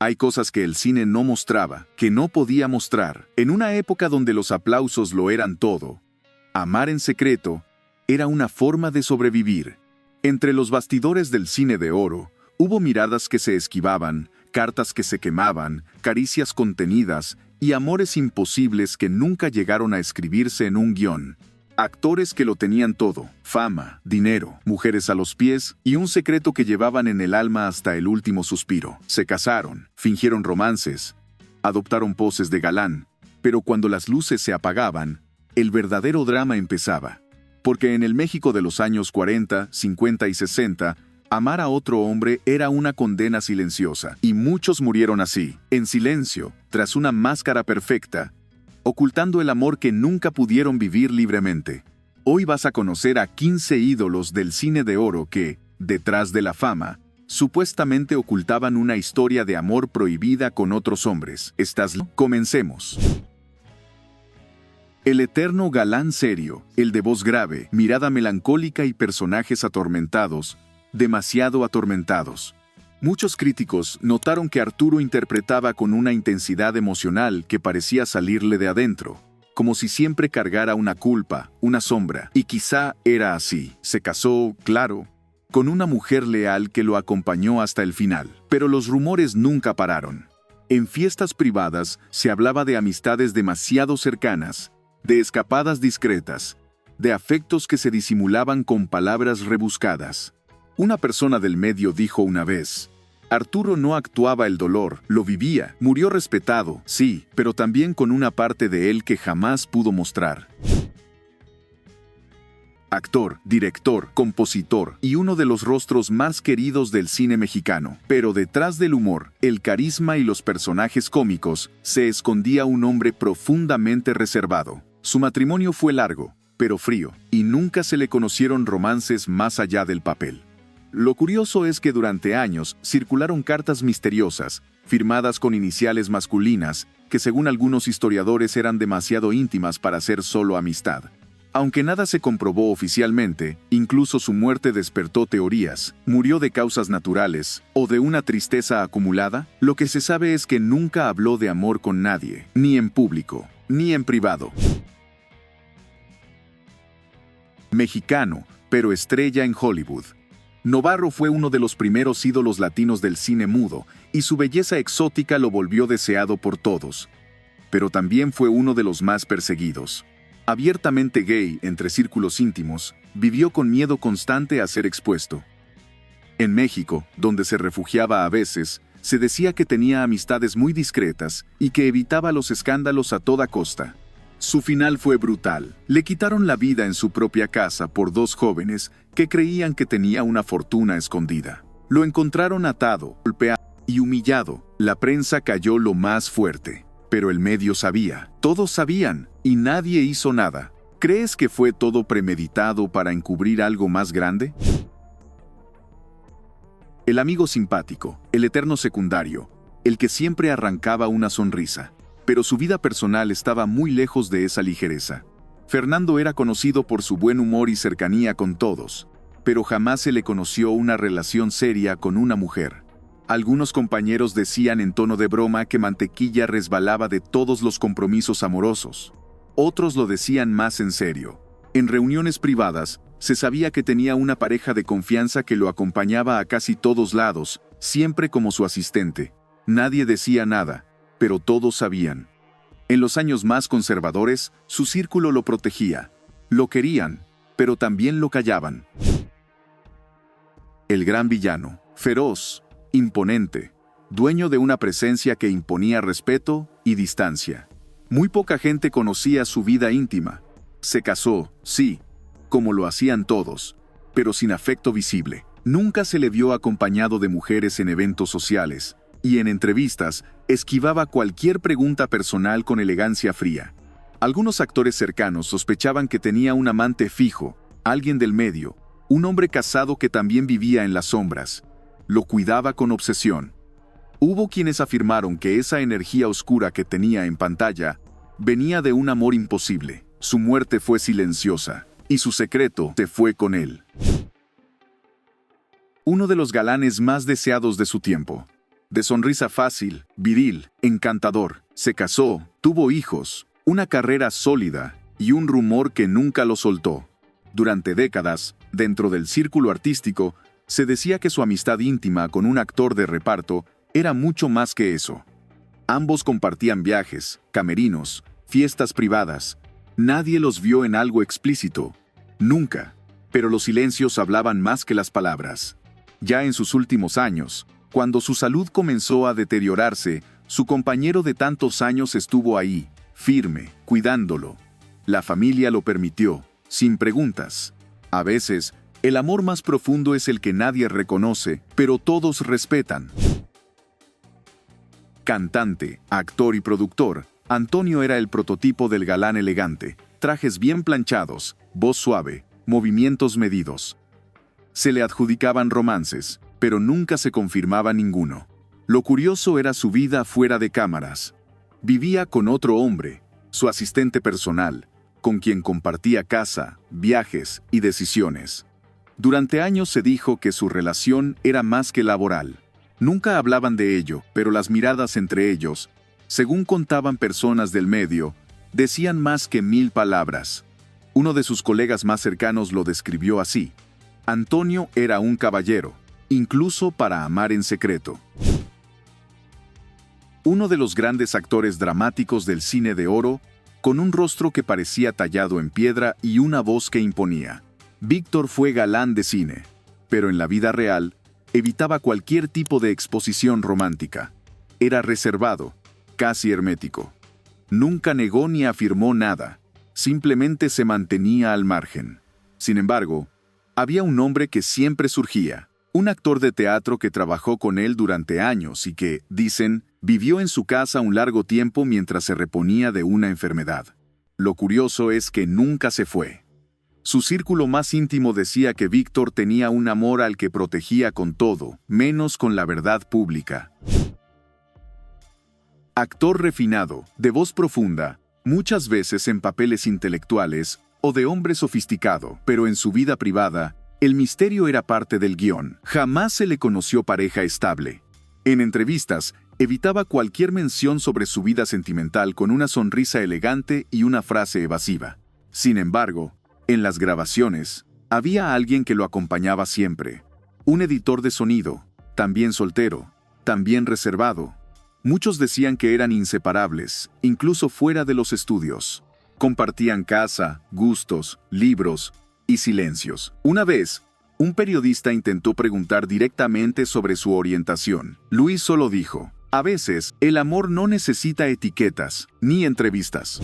Hay cosas que el cine no mostraba, que no podía mostrar. En una época donde los aplausos lo eran todo, amar en secreto era una forma de sobrevivir. Entre los bastidores del cine de oro, hubo miradas que se esquivaban, cartas que se quemaban, caricias contenidas y amores imposibles que nunca llegaron a escribirse en un guión. Actores que lo tenían todo: fama, dinero, mujeres a los pies y un secreto que llevaban en el alma hasta el último suspiro. Se casaron, fingieron romances, adoptaron poses de galán, pero cuando las luces se apagaban, el verdadero drama empezaba. Porque en el México de los años 40, 50 y 60, amar a otro hombre era una condena silenciosa, y muchos murieron así, en silencio, tras una máscara perfecta, ocultando el amor que nunca pudieron vivir libremente. Hoy vas a conocer a 15 ídolos del cine de oro que, detrás de la fama, supuestamente ocultaban una historia de amor prohibida con otros hombres. Comencemos. El eterno galán serio, el de voz grave, mirada melancólica y personajes atormentados, demasiado atormentados. Muchos críticos notaron que Arturo interpretaba con una intensidad emocional que parecía salirle de adentro, como si siempre cargara una culpa, una sombra. Y quizá era así. Se casó, claro, con una mujer leal que lo acompañó hasta el final. Pero los rumores nunca pararon. En fiestas privadas se hablaba de amistades demasiado cercanas, de escapadas discretas, de afectos que se disimulaban con palabras rebuscadas. Una persona del medio dijo una vez: Arturo no actuaba el dolor, lo vivía. Murió respetado, sí, pero también con una parte de él que jamás pudo mostrar. Actor, director, compositor y uno de los rostros más queridos del cine mexicano. Pero detrás del humor, el carisma y los personajes cómicos, se escondía un hombre profundamente reservado. Su matrimonio fue largo, pero frío, y nunca se le conocieron romances más allá del papel. Lo curioso es que durante años circularon cartas misteriosas, firmadas con iniciales masculinas, que según algunos historiadores eran demasiado íntimas para ser solo amistad. Aunque nada se comprobó oficialmente, incluso su muerte despertó teorías. ¿Murió de causas naturales o de una tristeza acumulada? Lo que se sabe es que nunca habló de amor con nadie, ni en público, ni en privado. Mexicano, pero estrella en Hollywood. Novarro fue uno de los primeros ídolos latinos del cine mudo, y su belleza exótica lo volvió deseado por todos. Pero también fue uno de los más perseguidos. Abiertamente gay entre círculos íntimos, vivió con miedo constante a ser expuesto. En México, donde se refugiaba a veces, se decía que tenía amistades muy discretas y que evitaba los escándalos a toda costa. Su final fue brutal. Le quitaron la vida en su propia casa por dos jóvenes que creían que tenía una fortuna escondida. Lo encontraron atado, golpeado y humillado. La prensa cayó lo más fuerte. Pero el medio sabía, todos sabían, y nadie hizo nada. ¿Crees que fue todo premeditado para encubrir algo más grande? El amigo simpático, el eterno secundario, el que siempre arrancaba una sonrisa. Pero su vida personal estaba muy lejos de esa ligereza. Fernando era conocido por su buen humor y cercanía con todos, pero jamás se le conoció una relación seria con una mujer. Algunos compañeros decían en tono de broma que Mantequilla resbalaba de todos los compromisos amorosos. Otros lo decían más en serio. En reuniones privadas, se sabía que tenía una pareja de confianza que lo acompañaba a casi todos lados, siempre como su asistente. Nadie decía nada, pero todos sabían. En los años más conservadores, su círculo lo protegía. Lo querían, pero también lo callaban. El gran villano, feroz, imponente, dueño de una presencia que imponía respeto y distancia. Muy poca gente conocía su vida íntima. Se casó, sí, como lo hacían todos, pero sin afecto visible. Nunca se le vio acompañado de mujeres en eventos sociales, y en entrevistas esquivaba cualquier pregunta personal con elegancia fría. Algunos actores cercanos sospechaban que tenía un amante fijo, alguien del medio, un hombre casado que también vivía en las sombras. Lo cuidaba con obsesión. Hubo quienes afirmaron que esa energía oscura que tenía en pantalla venía de un amor imposible. Su muerte fue silenciosa, y su secreto se fue con él. Uno de los galanes más deseados de su tiempo. De sonrisa fácil, viril, encantador, se casó, tuvo hijos, una carrera sólida y un rumor que nunca lo soltó. Durante décadas, dentro del círculo artístico, se decía que su amistad íntima con un actor de reparto era mucho más que eso. Ambos compartían viajes, camerinos, fiestas privadas. Nadie los vio en algo explícito. Nunca. Pero los silencios hablaban más que las palabras. Ya en sus últimos años, cuando su salud comenzó a deteriorarse, su compañero de tantos años estuvo ahí, firme, cuidándolo. La familia lo permitió, sin preguntas. A veces, el amor más profundo es el que nadie reconoce, pero todos respetan. Cantante, actor y productor, Antonio era el prototipo del galán elegante, trajes bien planchados, voz suave, movimientos medidos. Se le adjudicaban romances, pero nunca se confirmaba ninguno. Lo curioso era su vida fuera de cámaras. Vivía con otro hombre, su asistente personal, con quien compartía casa, viajes y decisiones. Durante años se dijo que su relación era más que laboral. Nunca hablaban de ello, pero las miradas entre ellos, según contaban personas del medio, decían más que 1000 palabras. Uno de sus colegas más cercanos lo describió así: Antonio era un caballero, incluso para amar en secreto. Uno de los grandes actores dramáticos del cine de oro, con un rostro que parecía tallado en piedra y una voz que imponía. Víctor fue galán de cine, pero en la vida real evitaba cualquier tipo de exposición romántica. Era reservado, casi hermético. Nunca negó ni afirmó nada, simplemente se mantenía al margen. Sin embargo, había un hombre que siempre surgía, un actor de teatro que trabajó con él durante años y que, dicen, vivió en su casa un largo tiempo mientras se reponía de una enfermedad. Lo curioso es que nunca se fue. Su círculo más íntimo decía que Víctor tenía un amor al que protegía con todo, menos con la verdad pública. Actor refinado, de voz profunda, muchas veces en papeles intelectuales o de hombre sofisticado, pero en su vida privada, el misterio era parte del guión. Jamás se le conoció pareja estable. En entrevistas, evitaba cualquier mención sobre su vida sentimental con una sonrisa elegante y una frase evasiva. Sin embargo, en las grabaciones, había alguien que lo acompañaba siempre. Un editor de sonido, también soltero, también reservado. Muchos decían que eran inseparables, incluso fuera de los estudios. Compartían casa, gustos, libros y silencios. Una vez, un periodista intentó preguntar directamente sobre su orientación. Luis solo dijo: a veces, el amor no necesita etiquetas, ni entrevistas.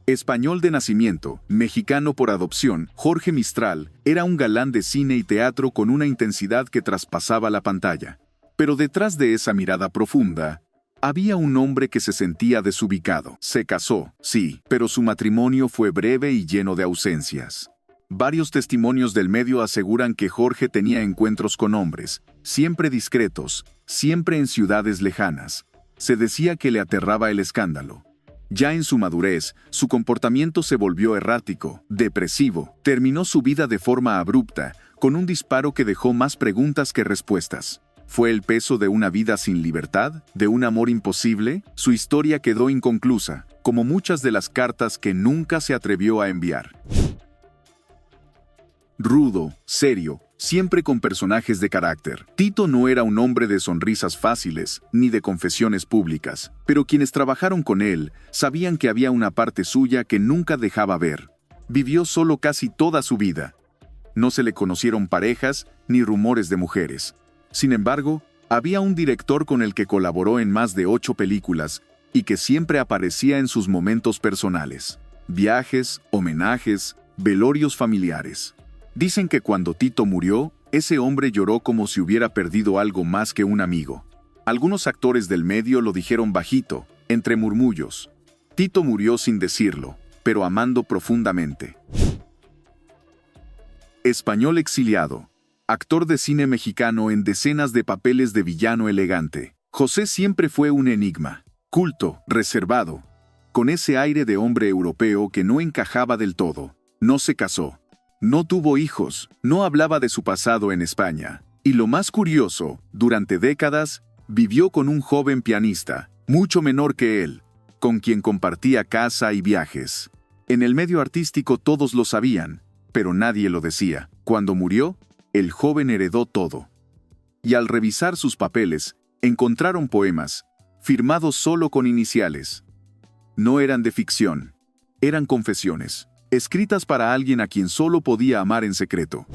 Español de nacimiento, mexicano por adopción, Jorge Mistral era un galán de cine y teatro con una intensidad que traspasaba la pantalla. Pero detrás de esa mirada profunda, había un hombre que se sentía desubicado. Se casó, sí, pero su matrimonio fue breve y lleno de ausencias. Varios testimonios del medio aseguran que Jorge tenía encuentros con hombres, siempre discretos, siempre en ciudades lejanas. Se decía que le aterraba el escándalo. Ya en su madurez, su comportamiento se volvió errático, depresivo. Terminó su vida de forma abrupta, con un disparo que dejó más preguntas que respuestas. ¿Fue el peso de una vida sin libertad? ¿De un amor imposible? Su historia quedó inconclusa, como muchas de las cartas que nunca se atrevió a enviar. Rudo, serio, siempre con personajes de carácter. Tito no era un hombre de sonrisas fáciles, ni de confesiones públicas, pero quienes trabajaron con él sabían que había una parte suya que nunca dejaba ver. Vivió solo casi toda su vida. No se le conocieron parejas ni rumores de mujeres. Sin embargo, había un director con el que colaboró en más de 8 películas y que siempre aparecía en sus momentos personales. Viajes, homenajes, velorios familiares. Dicen que cuando Tito murió, ese hombre lloró como si hubiera perdido algo más que un amigo. Algunos actores del medio lo dijeron bajito, entre murmullos. Tito murió sin decirlo, pero amando profundamente. Español exiliado. Actor de cine mexicano en decenas de papeles de villano elegante. José siempre fue un enigma. Culto, reservado. Con ese aire de hombre europeo que no encajaba del todo. No se casó. No tuvo hijos, no hablaba de su pasado en España, Y lo más curioso, durante décadas, vivió con un joven pianista, mucho menor que él, con quien compartía casa y viajes. En el medio artístico todos lo sabían, pero nadie lo decía. Cuando murió, el joven heredó todo. Y al revisar sus papeles, encontraron poemas, firmados solo con iniciales. No eran de ficción, eran confesiones, escritas para alguien a quien solo podía amar en secreto.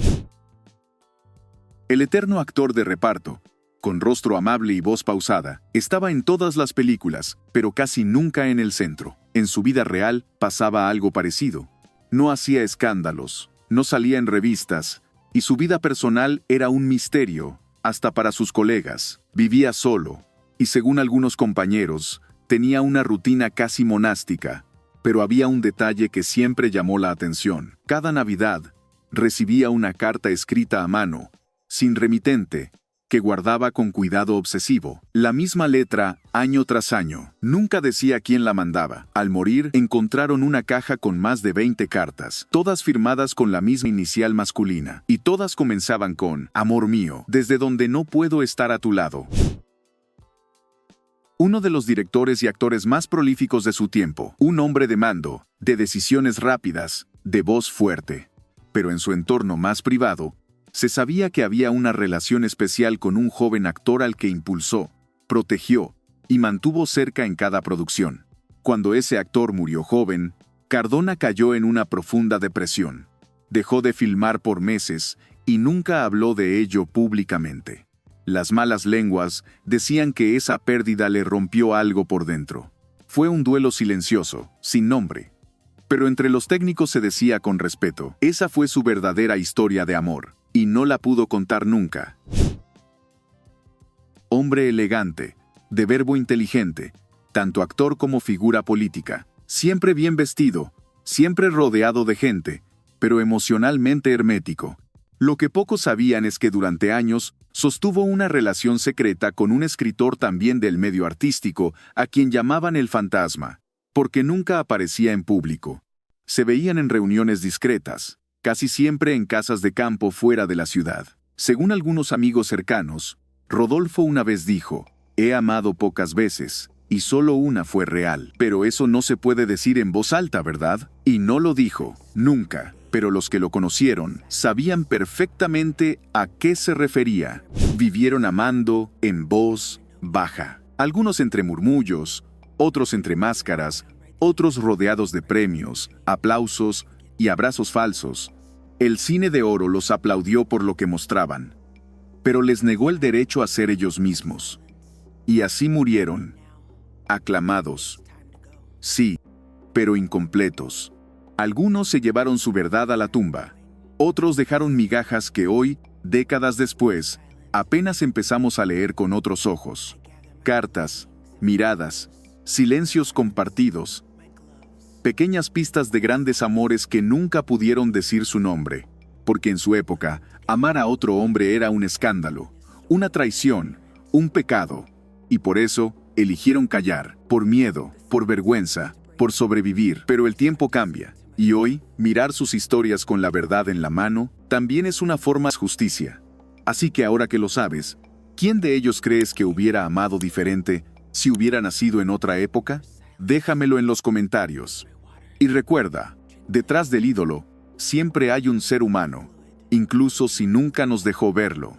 El eterno actor de reparto, con rostro amable y voz pausada, estaba en todas las películas, pero casi nunca en el centro. En su vida real pasaba algo parecido. No hacía escándalos, no salía en revistas, y su vida personal era un misterio, hasta para sus colegas. Vivía solo, y según algunos compañeros, tenía una rutina casi monástica, pero había un detalle que siempre llamó la atención. Cada Navidad, recibía una carta escrita a mano, sin remitente, que guardaba con cuidado obsesivo. La misma letra, año tras año. Nunca decía quién la mandaba. Al morir, encontraron una caja con más de 20 cartas, todas firmadas con la misma inicial masculina, y todas comenzaban con, amor mío, desde donde no puedo estar a tu lado. Uno de los directores y actores más prolíficos de su tiempo, un hombre de mando, de decisiones rápidas, de voz fuerte. Pero en su entorno más privado, se sabía que había una relación especial con un joven actor al que impulsó, protegió y mantuvo cerca en cada producción. Cuando ese actor murió joven, Cardona cayó en una profunda depresión. Dejó de filmar por meses y nunca habló de ello públicamente. Las malas lenguas decían que esa pérdida le rompió algo por dentro. Fue un duelo silencioso, sin nombre. Pero entre los técnicos se decía con respeto, esa fue su verdadera historia de amor. Y no la pudo contar nunca. Hombre elegante, de verbo inteligente, tanto actor como figura política, siempre bien vestido, siempre rodeado de gente, pero emocionalmente hermético. Lo que pocos sabían es que durante años sostuvo una relación secreta con un escritor también del medio artístico, a quien llamaban el fantasma, porque nunca aparecía en público. Se veían en reuniones discretas, casi siempre en casas de campo fuera de la ciudad. Según algunos amigos cercanos, Rodolfo una vez dijo, he amado pocas veces, y solo una fue real. Pero eso no se puede decir en voz alta, ¿verdad? Y no lo dijo, nunca. Pero los que lo conocieron sabían perfectamente a qué se refería. Vivieron amando en voz baja. Algunos entre murmullos, otros entre máscaras, otros rodeados de premios, aplausos y abrazos falsos. El cine de oro los aplaudió por lo que mostraban, pero les negó el derecho a ser ellos mismos. Y así murieron, aclamados. Sí, pero incompletos. Algunos se llevaron su verdad a la tumba, otros dejaron migajas que hoy, décadas después, apenas empezamos a leer con otros ojos. Cartas, miradas, silencios compartidos, pequeñas pistas de grandes amores que nunca pudieron decir su nombre, porque en su época, amar a otro hombre era un escándalo, una traición, un pecado, y por eso eligieron callar, por miedo, por vergüenza, por sobrevivir. Pero el tiempo cambia, y hoy, mirar sus historias con la verdad en la mano, también es una forma de justicia. Así que ahora que lo sabes, ¿quién de ellos crees que hubiera amado diferente si hubiera nacido en otra época? Déjamelo en los comentarios. Y recuerda, detrás del ídolo, siempre hay un ser humano, incluso si nunca nos dejó verlo.